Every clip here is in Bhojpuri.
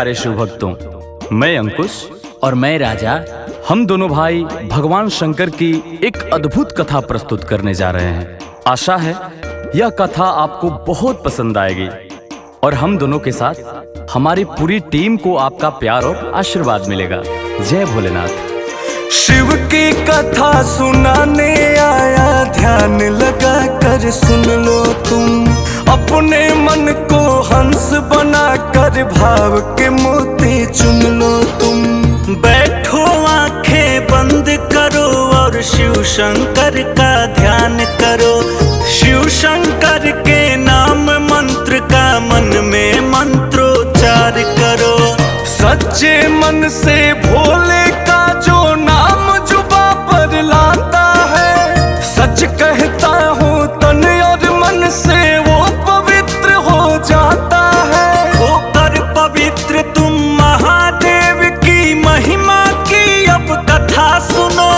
प्यारे शिव भक्तों, मैं अंकुश और मैं राजा, हम दोनों भाई भगवान शंकर की एक अद्भुत कथा प्रस्तुत करने जा रहे हैं। आशा है यह कथा आपको बहुत पसंद आएगी और हम दोनों के साथ हमारी पूरी टीम को आपका प्यार और आशीर्वाद मिलेगा। जय भोलेनाथ। शिव की कथा सुनाने आया, ध्यान लगा कर सुन लो तुम। अपने मन को हंस बना कर भाव के मोती चुन लो तुम। बैठो आंखें बंद करो और शिव शंकर का ध्यान करो। शिव शंकर के नाम मंत्र का मन में मंत्रोच्चार करो। सच्चे मन से भोले का जो नाम जुबा पर लाता है, सच कहता हूँ तन और मन से वो पवित्र हो जाता है। होकर पवित्र तुम महादेव की महिमा की अब कथा सुनो।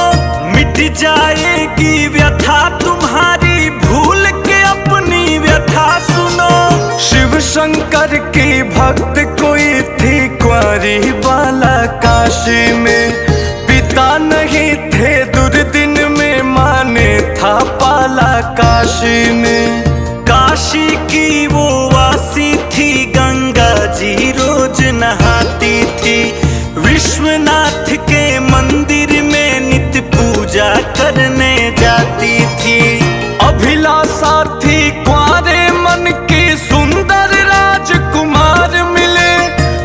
मिट जाएगी व्यथा तुम्हारी, भूल के अपनी व्यथा सुनो। शिव शंकर की भक्त कोई थी कुंवारी बाला काशी में। पिता नहीं थे दुर्दिन में, माने था पाला काशी में। काशी की वो वासी थी, गंगा जी रोज नहाती थी। विश्वनाथ के मंदिर में नित्य पूजा करने जाती थी। अभिलाषा थी कुंवारे मन की, सुंदर राजकुमार मिले।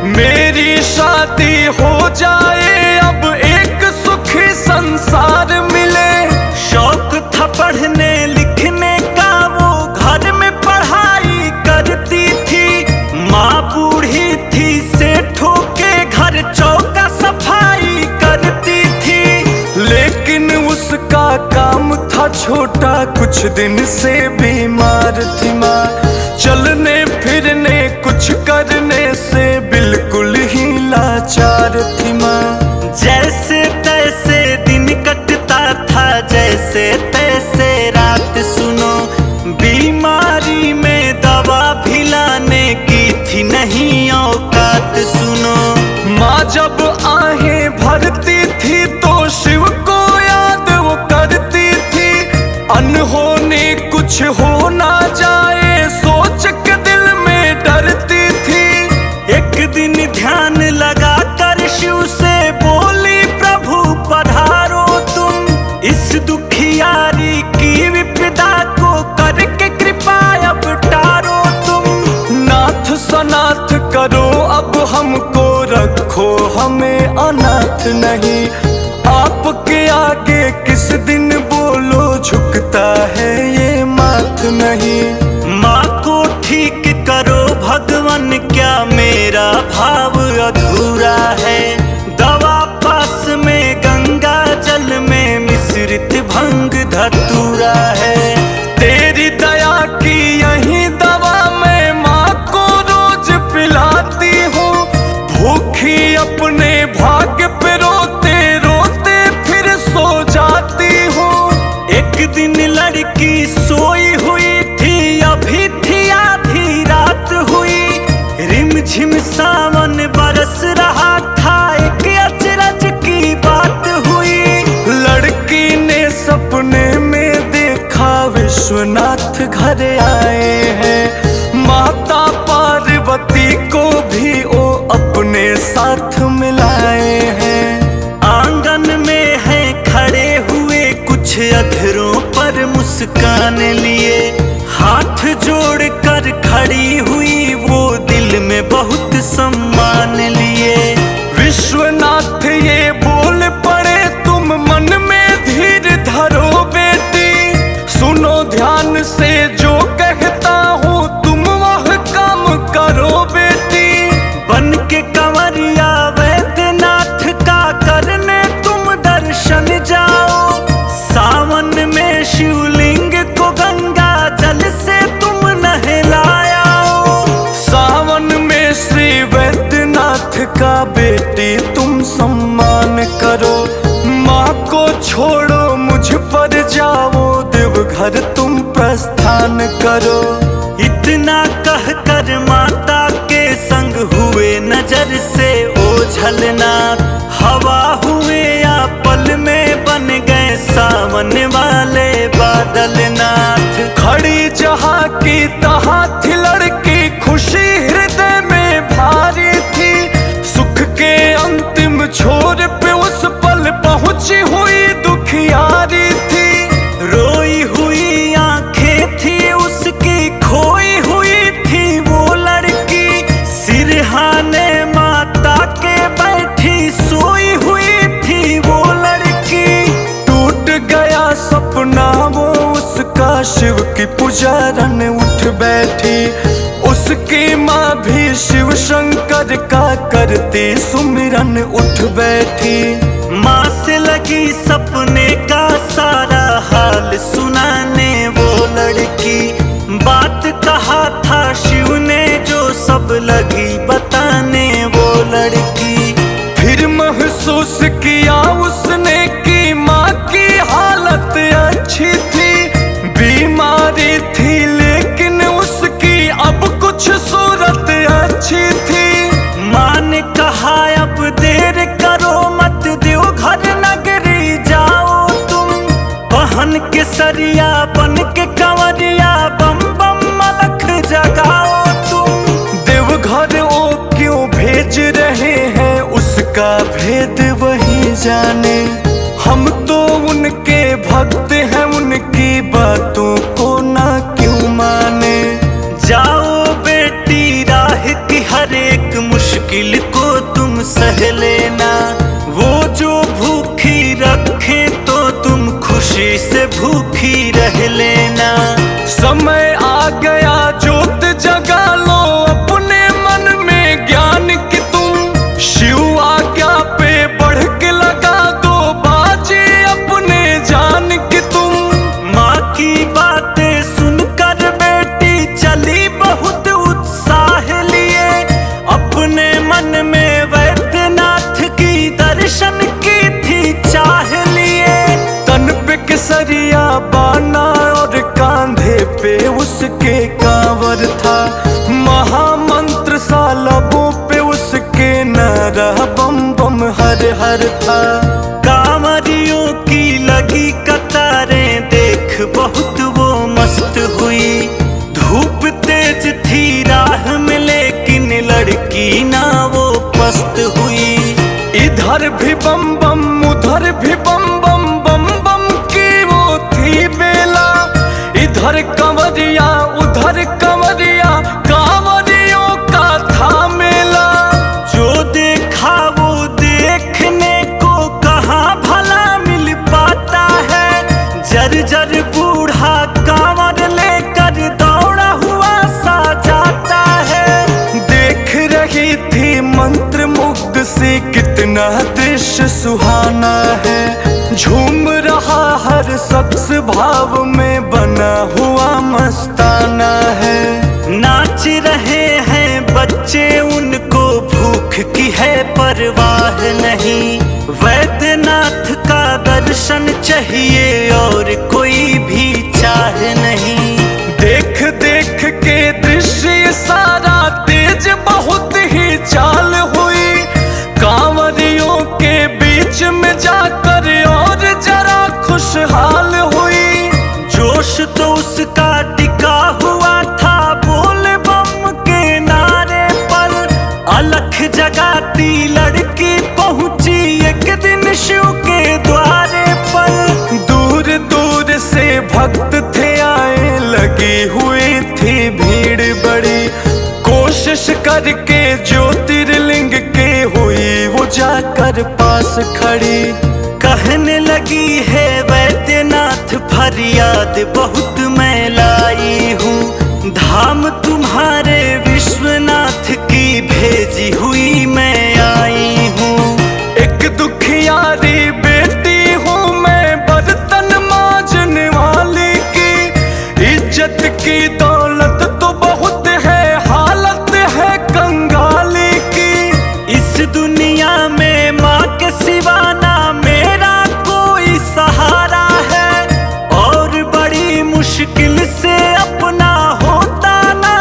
मेरी शादी हो जाए अब एक सुखी संसार मिले। शौक था पढ़ने लिखने का, वो घर में पढ़ाई करती थी। माँ बूढ़ी थी, सेठों के घर चौका सफाई करती थी। लेकिन उसका काम था छोटा, कुछ दिन से बीमार थी माँ। चलने फिरने कुछ करने से बिल्कुल ही लाचार थी माँ। जैसे तैसे दिन कटता था, जैसे तैसे रात सुनो। बीमारी में दवा भी लाने की थी नहीं औकात सुनो। माँ जब आहें भरती थी तो शिव को याद वो करती थी। अनहोनी कुछ हो ना जाए सोच के दिल में डरती थी। एक दिन ध्यान लगा कर शिव से बोली, प्रभु पधारो तुम। इस दुखियारी की विपदा को करके कृपा अब टारो तुम। नाथ सनाथ करो अब हमको, रखो हमें अनाथ नहीं। आपके आगे किस दिन बोलो, झुकता है ये माथ नहीं। माँ को ठीक करो भगवान, क्या मेरा भाव अधूरा है। दवा पास में गंगा जल में मिश्रित भंग धतूरा है। तेरी दया की यही दवा मैं माँ को रोज पिलाती हूँ। भूखी अपने भाग्य पे रोते रोते फिर सो जाती हूँ। एक दिन लड़की सोई हुई थी, अभी थी आधी रात हुई। रिमझिम सावन बरस रहा था, एक अचरज की बात हुई। लड़की ने सपने में देखा, विश्वनाथ घर आए हैं। माता पार्वती को भी वो अपने साथ मिलाए हैं। आंगन में है खड़े हुए कुछ अधरों पर मुस्कान लिए। हाथ जोड़ कर खड़ी हुई वो, दिल में बहुत सम्मान लिए। विश्वनाथ ये बोल पड़े, तुम मन में धीर धरो बेटी। सुनो ध्यान से जो कहता हूँ, तुम वह काम करो बेटी। बन के कंवरिया वैद्यनाथ का करने तुम दर्शन जाओ। सावन में शिवलिंग को गंगा जल से तुम नहलाओ। सावन में श्री वैद्यनाथ का बेटी तुम सम्मान करो। माँ को छोड़ो मुझ पर जाओ, देवघर तुम प्रस्थान करो। इतना कहकर माता के संग हुए नजर से भोलनाथ। हवा हुए या पल में बन गए सावन वाले बादलनाथ। खड़ी जहाँ की तहाँ थी लड़की, खुशी हृदय में भारी थी। सुख के अंतिम छोर पे उस पल पहुंची हुई दुखियारी थी। रोई हुई आंखें थी उसकी, खोई हुई थी वो लड़की। सिरहाने माता के बैठी सोई हुई थी वो लड़की। टूट गया सपना वो उसका, शिव की पुजारन उठ बैठी। उसकी माँ भी शिव शंकर का करती सुमिरन उठ बैठी। माँ से लगी सपने का सारा हाल सुनाने वो लड़की। बात कहा था शिव ने जो सब लगी बताने वो लड़की। फिर महसूस किया उसने कि माँ की हालत अच्छी थी। बीमारी थी लेकिन उसकी अब कुछ सूरत अच्छी थी। माँ ने कहा अब देर करो मत, देवघर नगरी जाओ तुम। पहन के सरिया बन के कंवरिया, बम बम मलक जगाओ तुम। देवघर वो क्यों भेज रहे हैं उसका भेद वही जाने। हम तो उनके भक्त हैं, उनकी बातों को ना क्यों माने। जाओ बेटी राह की हर एक मुश्किल को तुम सह लेना। वो जो भूखी रखे तो तुम खुशी से भूखी रह लेना। समय आ गया जोत जगा लो अपने मन में ज्ञान की तुम। शिव आज्ञा पे बढ़ के लगा दो बाजी अपने जान की तुम। माँ की बातें सुनकर बेटी चली बहुत उत्साह लिए। अपने मन में वैद्यनाथ की दर्शन की थी चाह लिए। तन पे केसरिया बाना और कांधे पे उसके कांवर था। महामंत्र सा लबों पे उसके नारा बम बम हर हर था। कांवरियों की लगी कतारें देख बहुत वो मस्त हुई। धूप तेज थी राह में लेकिन लड़की ना वो पस्त हुई। इधर भी बम बम उधर भी बम बम, बम बम की वो थी बेला। इधर कंवरिया उधर कंवरिया, कांवरियों का था मेला। जो देखा वो देखने को कहाँ भला मिल पाता है। जर जर बूढ़ा कांवर लेकर दौड़ा हुआ सा जाता है। देख रही थी मंत्र मुग्ध से कितना दृश्य सुहाना है। झूम रहा हर शख्स भाव में बना हुआ मस्ताना है। नाच रहे हैं बच्चे उनको भूख की है परवाह नहीं। वैद्यनाथ का दर्शन चाहिए और कोई भी चाह नहीं। देख देख के दृश्य सारा तेज बहुत ही चाल हुई। कांवरियों के बीच में जाकर और जरा खुशहाल हुई। जोश तो उसका टिका हुआ था बोल बम के नारे पर। अलख जगाती लड़की पहुंची एक दिन शिव के द्वारे पर। दूर दूर से भक्त थे आए, लगी हुई थी भीड़ बड़ी। कोशिश करके ज्योतिर्लिंग के हुई वो जाकर पास खड़ी। कहने लगी है वैद्यनाथ फरियाद बहुत मैं लाई हूँ। धाम तुम्हारे विश्वनाथ की भेजी हुई मैं आई हूँ। एक दुखियारी बेटी हूँ मैं बर्तन मांजने वाली की। इज्जत की दौलत तो बहुत है, हालत है कंगाली की। इस दुनिया में माँ के सिवा ना मेरा कोई सहारा है। और बड़ी मुश्किल से अपना होता ना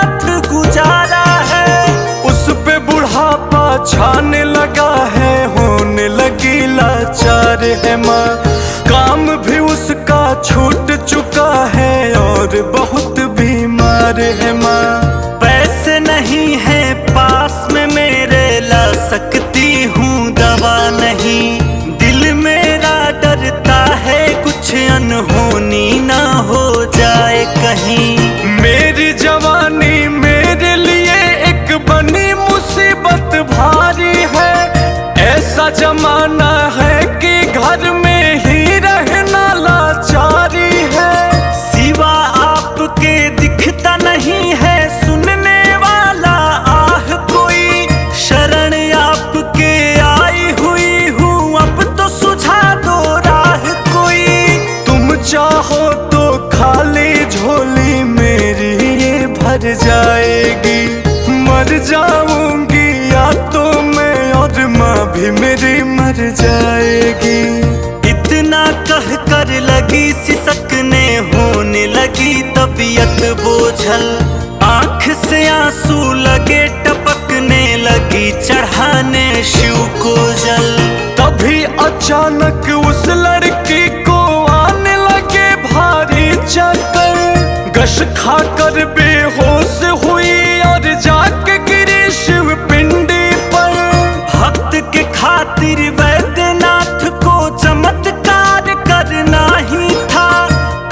छूट चुका है और बहुत बीमार है माँ। पैसे नहीं है पास में मेरे, ला सकती हूँ दवा नहीं। दिल मेरा डरता है कुछ अनहोनी ना हो जाए कहीं। मेरी जवानी मेरे लिए एक बनी मुसीबत भारी है। ऐसा जमाना है कि घर में ही रहना लाचारी है। सिवा आपके दिखता नहीं है सुनने वाला आह कोई। शरण आपके आई हुई हूँ, अब तो सुझा दो राह कोई। तुम चाहो तो खाली झोली मेरी ये भर जाएगी। मर जाऊंगी या तो मैं और माँ भी मेरी मर जाएगी। इतना कह कर लगी सिसकने, होने लगी तबीयत बोझल। आँख से आंसू लगे टपकने लगी, चढ़ाने शिव को जल। तभी अचानक उस लड़की को आने लगे भारी चक्कर। गश खाकर बेहोश हुई और जाके गिरी शिव पिंडी पर। भक्त के खातिर वैद्यनाथ को चमत्कार करना ही था।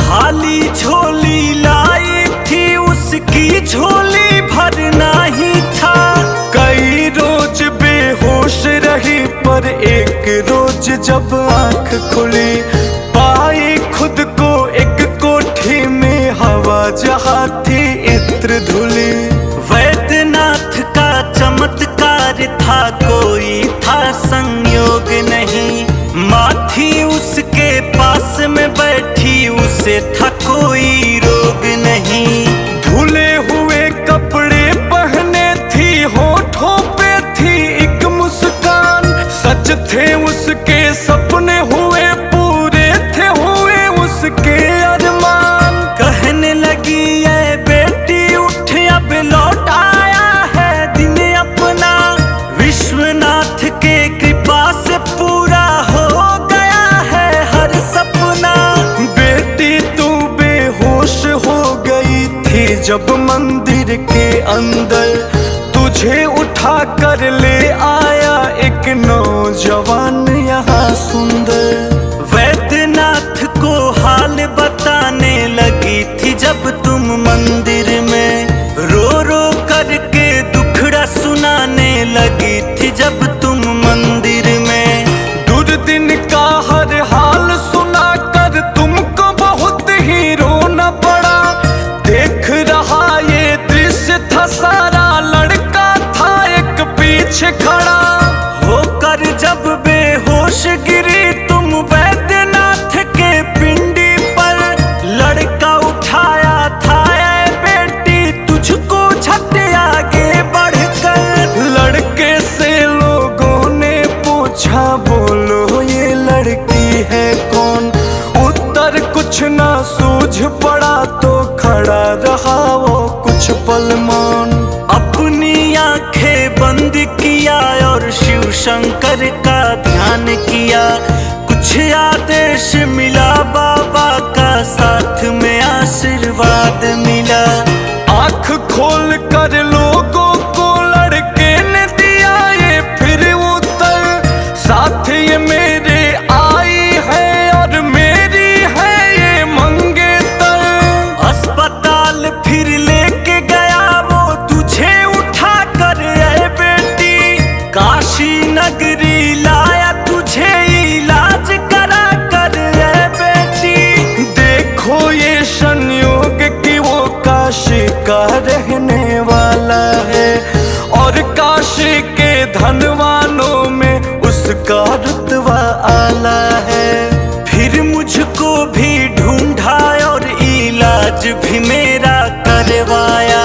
खाली झोली लाई थी, उसकी झोली भरना ही था। कई रोज बेहोश रही पर एक रोज जब आंख खुली, पाई खुद को एक कोठी में हवा जहाँ थी इत्र धुली। वैद्यनाथ का चमत्कार था, कोई था संयोग नहीं। माँ थी उसके पास में बैठी, उसे था कोई रोग नहीं। धुले हुए कपड़े पहने थी, होठों पे थी एक मुस्कान। सच थे उसके सपने हुए पूरे, थे हुए उसके अरमान। कहने लगी ये बेटी उठ, अब लौट आया है दिन अपना। विश्वनाथ के कृपा से पूरा हो गया है हर सपना। बेटी तू बेहोश हो गई थी जब मंदिर के अंदर, तुझे उठा कर ले आया एक नौजवान यहाँ सुंदर। वैद्यनाथ को हाल बताने लगी थी जब तुम मंदिर में। रो रो करके दुखड़ा सुनाने लगी थी जब तुम मंदिर में। दुर्दिन का हर हाल सुना कर तुमको बहुत ही रोना पड़ा। देख रहा ये दृश्य था सारा, लड़का था एक पीछे खड़ा। होकर जब बेहोश गिरी तुम वैद्यनाथ के पिंडी पर। लड़का उठाया था ऐ बेटी तुझको झट आगे बढ़कर। लड़के से लोगों ने पूछा बोलो ये लड़की है कौन। उत्तर कुछ ना सूझ पड़ा तो खड़ा रहा वो कुछ पल मौन। अपनी आंखें बंद किया और शिव शंकर का ध्यान किया। कुछ आदेश मिला बाबा का, साथ में आशीर्वाद मिला। आंख खोल कर लोगों को लड़के ने दिया ये फिर उत्तर। साथ ये मेरे आई है और मेरी है ये मंगेतर। अस्पताल फिर लेके गया वो तुझे उठा कर ऐ बेटी। काशी नगरी लाया तुझे इलाज करा कर ऐ बेटी। देखो ये संयोग कि वो काशी का रहने वाला है और काशी के धनवानों में उसका रुतबा आला है। फिर मुझको भी ढूंढा और इलाज भी मेरा करवाया।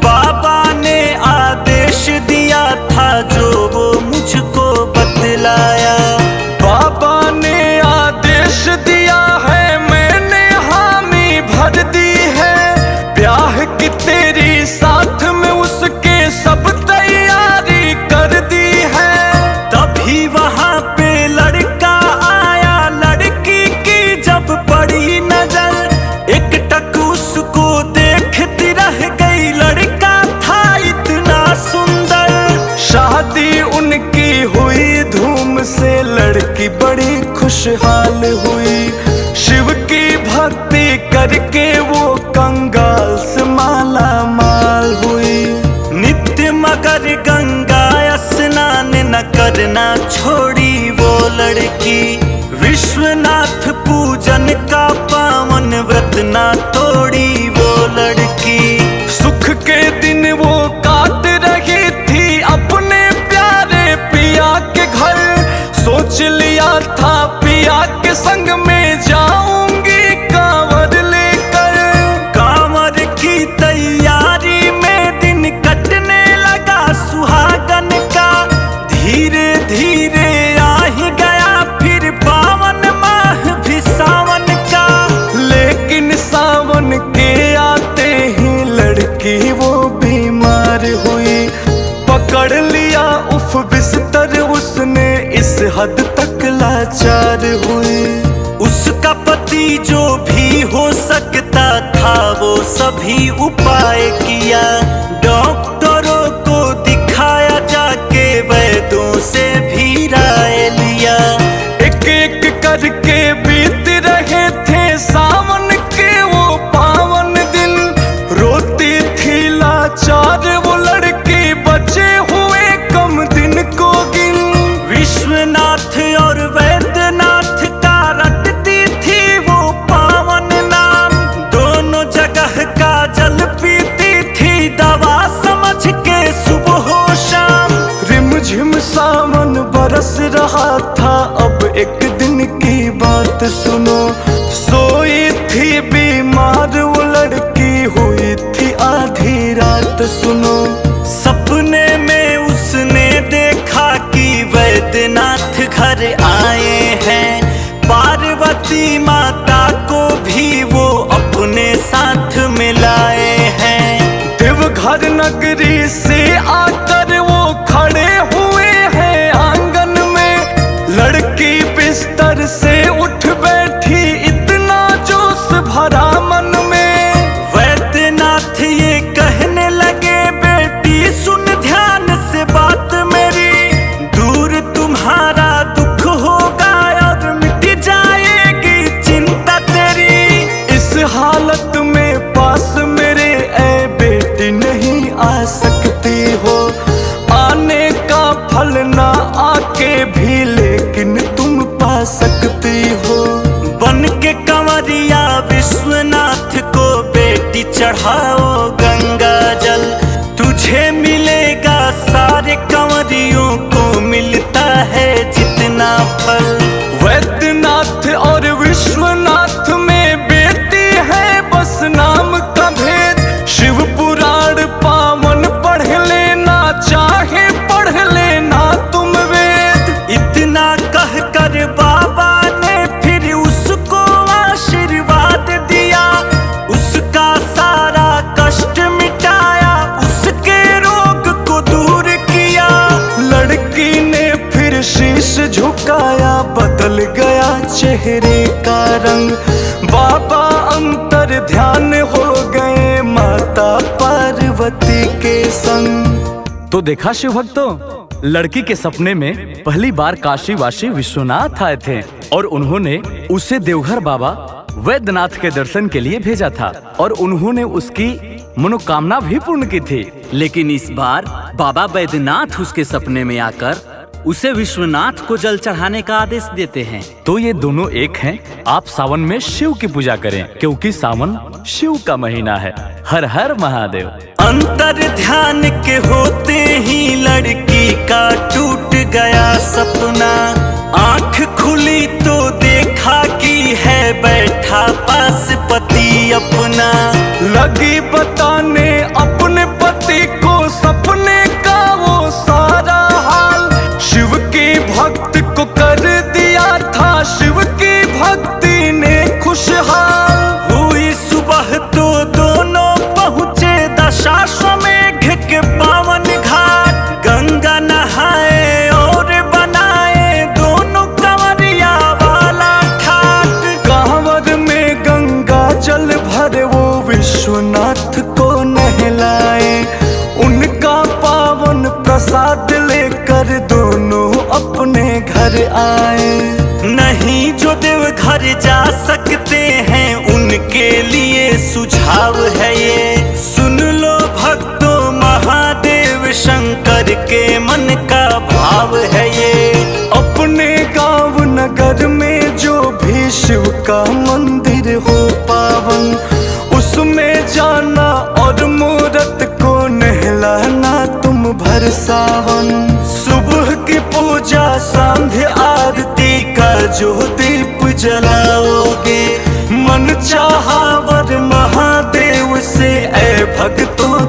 बाबा ने आदेश दिया था जो वो मुझको बतलाया। बाबा ने आदेश दिया है, मैंने हामी भर दी है। ब्याह की तेरी करके वो कंगाल से माला माल हुई। नित्य मगर गंगा स्नान न करना छोड़ी वो लड़की, विश्वनाथ पूजन का पावन व्रत ना तोड़ी वो लड़की। सुख के दिन वो काट रही थी अपने प्यारे पिया के घर, सोच लिया था पिया के संग में जाऊंगी कांवर लेकर। कांवर की तैयारी में दिन कटने लगा सुहागन का, धीरे धीरे आ ही गया फिर पावन माह भी सावन का। लेकिन सावन के आते ही लड़की वो बीमार हुई, पकड़ लिया उफ बिस्तर उसने, इस हद तक लाचार हुई। उसका पति जो भी हो सकता था वो सभी उपाय किया, डॉक्टरों को दिखाया जाके वैद्यों से भी राय लिया। एक एक करके बीत रहे थे सावन के वो पावन दिन, रोती थी लाचार वो लड़की बचे हुए कम दिन को गिन। विश्वनाथ और वैद्यनाथ का रटती थी वो पावन नाम, दोनों जगह का जल पीती थी दवा समझ के सुबह हो शाम। रिमझिम सावन बरस रहा था, अब एक दिन की बात सुनो। सोई थी बीमार वो लड़की, हुई थी आधी रात सुनो। सपने में उसने देखा कि वैद्यनाथ घर आए हैं, पार्वती माता को भी वो अपने साथ मिलाए हैं। देवघर नगरी से आकर वो खड़े हुए हैं आंगन में, लड़की बिस्तर से उठ बैठी इतना जोश भरा मन में। वैद्यनाथ ये कहने लगे बेटी सुन ध्यान से बात मेरी, दूर तुम्हारा दुख होगा और मिट जाएगी चिंता तेरी। इस हालत में पास मेरे ऐ बेटी नहीं आ सकती हो, आने का फल ना आके भी लेकिन तुम पा सकती हो। बन के कंवरिया विश्वनाथ को बेटी चढ़ाओ गंगा जल, तुझे मिलेगा सारे कंवरियों को मिलता है जितना फल। वैद्यनाथ और विश्वनाथ में बेटी है बस नाम का भेद, शिव पुराण पावन पढ़ लेना चाहे पढ़ लेना तुम वेद। इतना कह कर बाबा ने फिर उसको आशीर्वाद दिया, उसका सारा कष्ट मिटाया, उसके रोग को दूर किया। लड़की ने फिर शीश झुकाया, बदल गया चेहरे का रंग, बाबा अंतर ध्यान हो गए माता पार्वती के संग। तो देखा शिव भक्तों, लड़की के सपने में पहली बार काशीवासी विश्वनाथ आए थे और उन्होंने उसे देवघर बाबा वैद्यनाथ के दर्शन के लिए भेजा था और उन्होंने उसकी मनोकामना भी पूर्ण की थी। लेकिन इस बार बाबा वैद्यनाथ उसके सपने में आकर उसे विश्वनाथ को जल चढ़ाने का आदेश देते हैं। तो ये दोनों एक हैं। आप सावन में शिव की पूजा करें क्योंकि सावन शिव का महीना है। हर हर महादेव। अंतर ध्यान के होते ही लड़की का टूट गया सपना, आंख खुली तो देखा कि है बैठा पास पति अपना। लगी बताने अपने पति को सपने का वो सारा हाल, शिव के भक्त को कर दिया था शिव की भक्ति ने खुशहाल। हुई सुबह तो दोनों पहुँचे दशाश्वमेघ के पावन घाट, गंगा नहाए और बनाए दोनों कंवरिया वाला ठाट। का मंदिर हो पावन, उसमें जाना और मूरत को नहलाना तुम भर सावन। सुबह की पूजा सांध्य आरती का जो दीप जलाओगे, मन चाहा वर महादेव से ऐ भक्तों